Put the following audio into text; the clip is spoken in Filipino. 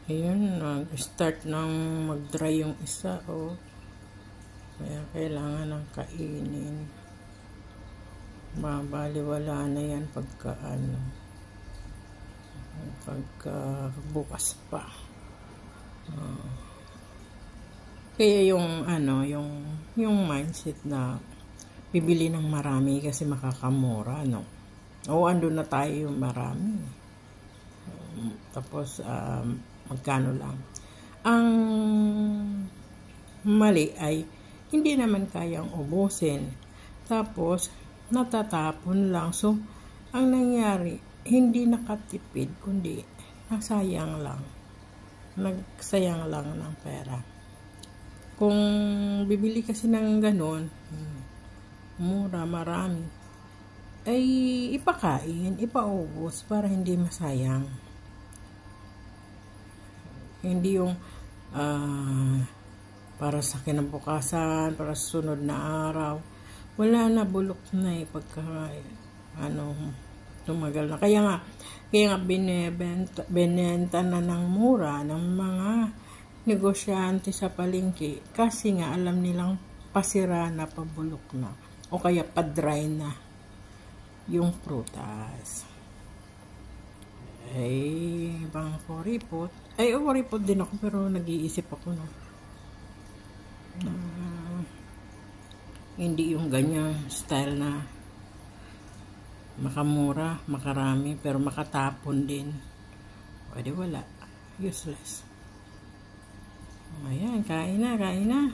Ayun, nag-start ng mag-dry yung isa, oh. Kaya kailangan ng kainin. Mabaliwala na yan pagka bukas pa. Kaya yung mindset na bibili ng marami kasi makakamura, no? O andun na tayo yung marami. Tapos magkano lang. Ang mali ay hindi naman kayang ubusin. Tapos natatapon lang. So ang nangyari, hindi nakatipid kundi nagsayang lang. Nagsayang lang ng pera. Kung bibili kasi ng ganon, mura, marami, ay ipakain, ipaubos para hindi masayang. Hindi yung para sa kinabukasan, para sa sunod na araw. Wala na, bulok na pagka tumagal na. Kaya nga binenta na ng mura ng mga negosyante sa palengke kasi nga alam nilang pasira na, pabulok na, o kaya pa-dry na yung prutas. Ay, ibang kuripot. Ay, kuripot din ako pero nag-iisip ako, no? Hindi yung ganyang style na makamura, makarami, pero makatapon din. Pwede wala. Useless. Ayan, kain na, kain na.